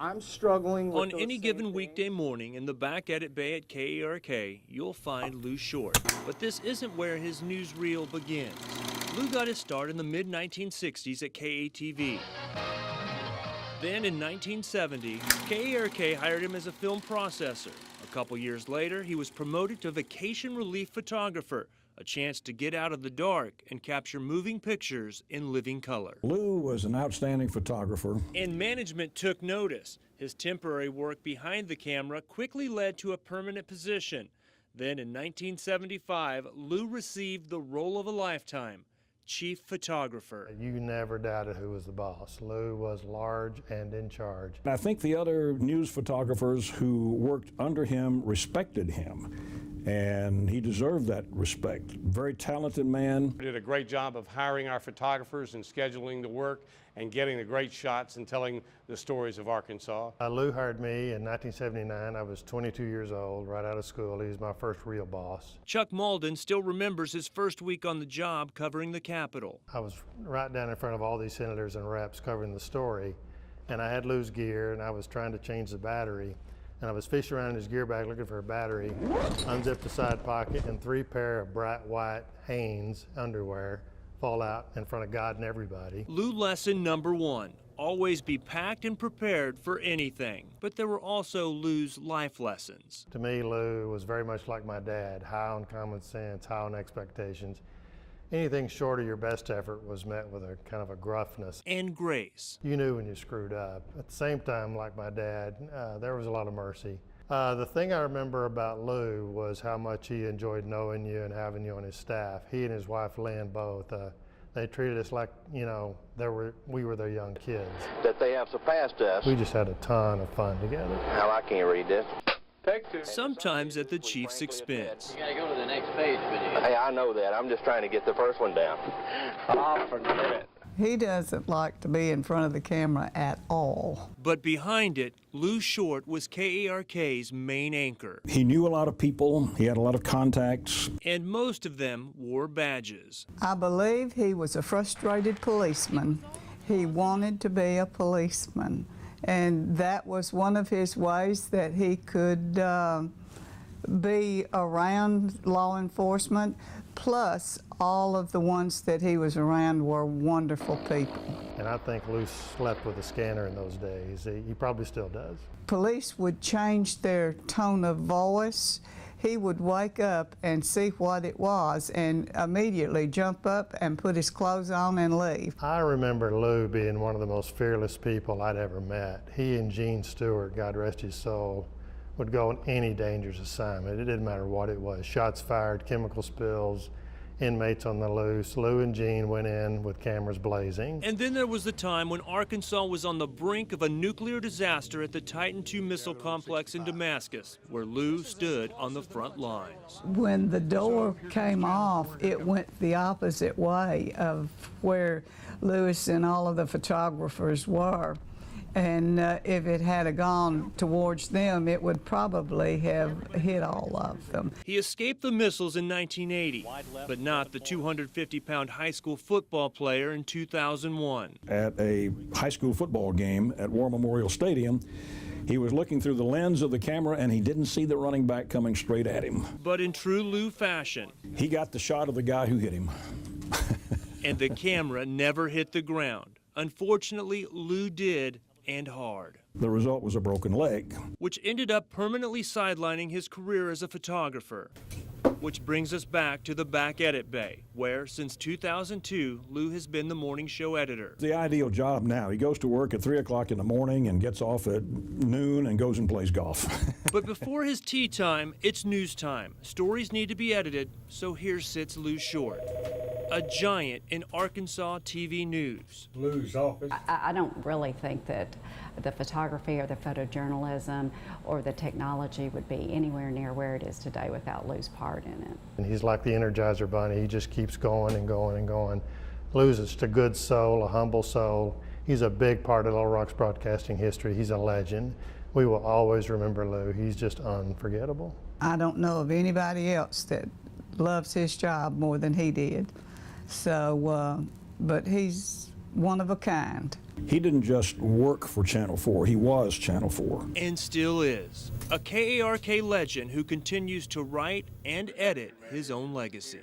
I'm struggling with On any given weekday morning in the back edit bay at KARK, you'll find Lou Short. But this isn't where his newsreel begins. Lou got his start in the mid-1960s at KATV. Then in 1970, KARK hired him as a film processor. A couple years later, he was promoted to vacation relief photographer, a chance to get out of the dark and capture moving pictures in living color. Lou was an outstanding photographer. And management took notice. His temporary work behind the camera quickly led to a permanent position. Then in 1975, Lou received the role of a lifetime, chief photographer. You never doubted who was the boss. Lou was large and in charge. I think the other news photographers who worked under him respected him, and he deserved that respect. Very talented man. We did a great job of hiring our photographers and scheduling the work and getting the great shots and telling the stories of Arkansas. Lou hired me in 1979. I was 22 years old, right out of school. He was my first real boss. Chuck Malden still remembers his first week on the job covering the Capitol. I was right down in front of all these senators and reps covering the story, and I had Lou's gear, and I was trying to change the battery. And I was fishing around in his gear bag looking for a battery, unzipped the side pocket, and 3 pair of bright white Hanes underwear fall out in front of God and everybody. Lou lesson number 1, always be packed and prepared for anything. But there were also Lou's life lessons. To me, Lou was very much like my dad, high on common sense, high on expectations. Anything short of your best effort was met with a kind of a gruffness. And grace. You knew when you screwed up. At the same time, like my dad, there was a lot of mercy. The thing I remember about Lou was how much he enjoyed knowing you and having you on his staff. He and his wife Lynn both, they treated us like, you know, we were their young kids. That they have surpassed us. We just had a ton of fun together. Now I can't read this. Sometimes at the chief's expense. You gotta go to the next page, video. Hey, I know that. I'm just trying to get the first one down. Oh, forget it. He doesn't like to be in front of the camera at all. But behind it, Lou Short was KARK's main anchor. He knew a lot of people. He had a lot of contacts. And most of them wore badges. I believe he was a frustrated policeman. He wanted to be a policeman. And that was one of his ways that he could be around law enforcement. Plus, all of the ones that he was around were wonderful people. And I think Lou slept with a scanner in those days. He probably still does. Police would change their tone of voice. He would wake up and see what it was and immediately jump up and put his clothes on and leave. I remember Lou being one of the most fearless people I'd ever met. He and Gene Stewart, God rest his soul, would go on any dangerous assignment. It didn't matter what it was. Shots fired, chemical spills, inmates on the loose. Lou and Gene went in with cameras blazing. And then there was the time when Arkansas was on the brink of a nuclear disaster at the Titan II missile complex in Damascus, where Lou stood on the front lines. When the door came off, it went the opposite way of where Lewis and all of the photographers were. And if it had gone towards them, it would probably have hit all of them. He escaped the missiles in 1980, but not the 250-pound high school football player in 2001. At a high school football game at War Memorial Stadium, he was looking through the lens of the camera and he didn't see the running back coming straight at him. But in true Lou fashion, he got the shot of the guy who hit him. And the camera never hit the ground. Unfortunately, Lou did, and hard. The result was a broken leg, which ended up permanently sidelining his career as a photographer. Which brings us back to the back edit bay, where since 2002, Lou has been the morning show editor. The ideal job now. He goes to work at 3 o'clock in the morning and gets off at noon and goes and plays golf. But before his tea time, it's news time. Stories need to be edited, so here sits Lou Short, a giant in Arkansas TV news. Lou's office. I don't really think that the photography or the photojournalism or the technology would be anywhere near where it is today without Lou's part in it. And he's like the Energizer Bunny. He just keeps going and going and going. Lou's just a good soul, a humble soul. He's a big part of Little Rock's broadcasting history. He's a legend. We will always remember Lou. He's just unforgettable. I don't know of anybody else that loves his job more than he did. So, but he's one of a kind. He didn't just work for Channel 4, he was Channel 4. And still is. A KARK legend who continues to write and edit his own legacy.